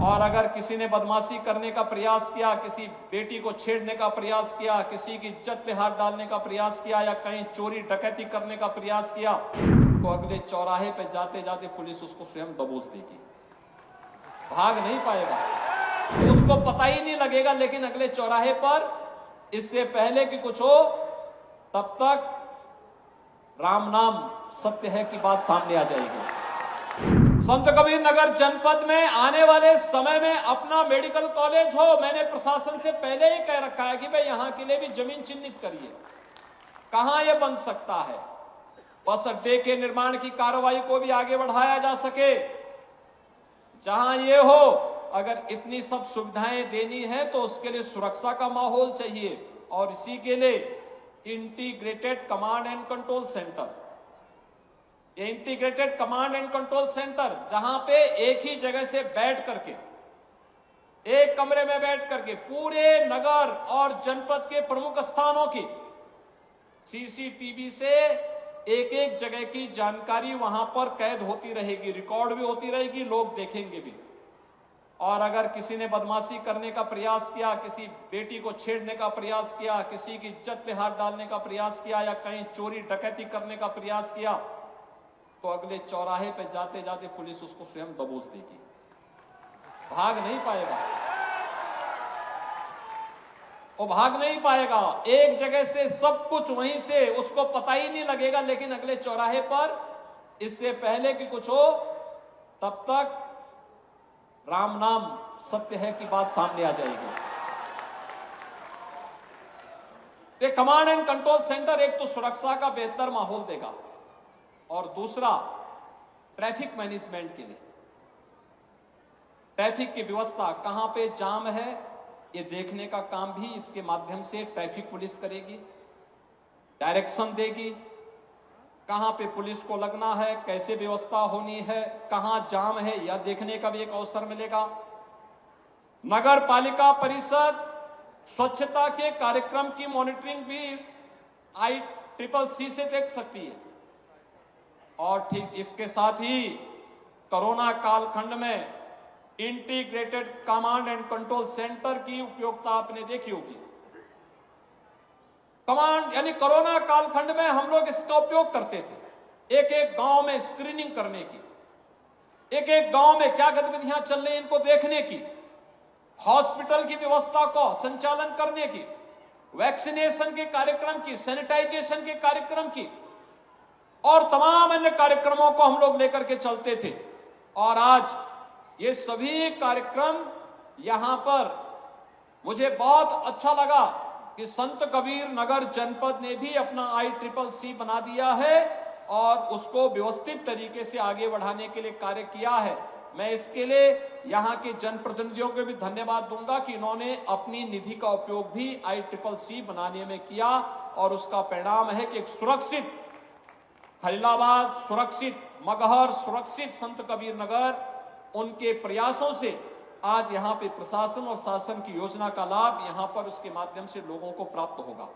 और अगर किसी ने बदमाशी करने का प्रयास किया, किसी बेटी को छेड़ने का प्रयास किया, किसी की इज्जत पे हाथ डालने का प्रयास किया या कहीं चोरी डकैती करने का प्रयास किया, तो अगले चौराहे पे जाते जाते पुलिस उसको स्वयं दबोच देगी, भाग नहीं पाएगा, तो उसको पता ही नहीं लगेगा। लेकिन अगले चौराहे पर इससे पहले कि कुछ हो तब तक राम नाम सत्य है की बात सामने आ जाएगी। संत कबीर नगर जनपद में आने वाले समय में अपना मेडिकल कॉलेज हो, मैंने प्रशासन से पहले ही कह रखा है कि भाई यहां के लिए भी जमीन चिन्हित करिए, कहां यह बन सकता है। बस अड्डे के निर्माण की कार्रवाई को भी आगे बढ़ाया जा सके, जहां ये हो। अगर इतनी सब सुविधाएं देनी है तो उसके लिए सुरक्षा का माहौल चाहिए, और इसी के लिए integrated command and control centre, integrated command and control centre, जहां पे एक ही जगह से बैठ करके, एक कमरे में बैठ करके पूरे नगर और जनपद के प्रमुख स्थानों की सीसीटीवी से एक एक जगह की जानकारी वहां पर कैद होती रहेगी, रिकॉर्ड भी होती रहेगी, लोग देखेंगे भी। और अगर किसी ने बदमाशी करने का प्रयास किया, किसी बेटी को छेड़ने का प्रयास किया, किसी की इज्जत पे हाथ डालने का प्रयास किया या कहीं चोरी डकैती करने का प्रयास किया, तो अगले चौराहे पे जाते जाते पुलिस उसको स्वयं दबोच देगी, भाग नहीं पाएगा, वो भाग नहीं पाएगा। एक जगह से सब कुछ वहीं से उसको पता ही नहीं लगेगा। लेकिन अगले चौराहे पर इससे पहले कि कुछ हो तब तक राम नाम सत्य है की बात सामने आ जाएगी। ये कमांड एंड कंट्रोल सेंटर एक तो सुरक्षा का बेहतर माहौल देगा, और दूसरा ट्रैफिक मैनेजमेंट के लिए, ट्रैफिक की व्यवस्था कहां पे जाम है ये देखने का काम भी इसके माध्यम से ट्रैफिक पुलिस करेगी, डायरेक्शन देगी, कहां पे पुलिस को लगना है, कैसे व्यवस्था होनी है, कहां जाम है यह देखने का भी एक अवसर मिलेगा। नगर पालिका परिषद स्वच्छता के कार्यक्रम की मॉनिटरिंग भी ICCC से देख सकती है। और ठीक इसके साथ ही कोरोना कालखंड में integrated command and control centre की उपयोगिता आपने देखी होगी। कमांड यानी कोरोना कालखंड में हम लोग इसका उपयोग करते थे, एक एक गांव में स्क्रीनिंग करने की, एक एक गांव में क्या गतिविधियां चल रही इनको देखने की, हॉस्पिटल की व्यवस्था को संचालन करने की, वैक्सीनेशन के कार्यक्रम की, सैनिटाइजेशन के कार्यक्रम की और तमाम अन्य कार्यक्रमों को हम लोग लेकर के चलते थे। और आज ये सभी कार्यक्रम यहां पर मुझे बहुत अच्छा लगा कि संत कबीर नगर जनपद ने भी अपना ICCC बना दिया है और उसको व्यवस्थित तरीके से आगे बढ़ाने के लिए कार्य किया है। मैं इसके लिए यहां के जनप्रतिनिधियों को भी धन्यवाद दूंगा कि इन्होंने अपनी निधि का उपयोग भी ICCC बनाने में किया, और उसका परिणाम है कि एक सुरक्षित खलीलाबाद, सुरक्षित मगहर, सुरक्षित संत कबीर नगर, उनके प्रयासों से आज यहां पे प्रशासन और शासन की योजना का लाभ यहां पर उसके माध्यम से लोगों को प्राप्त होगा।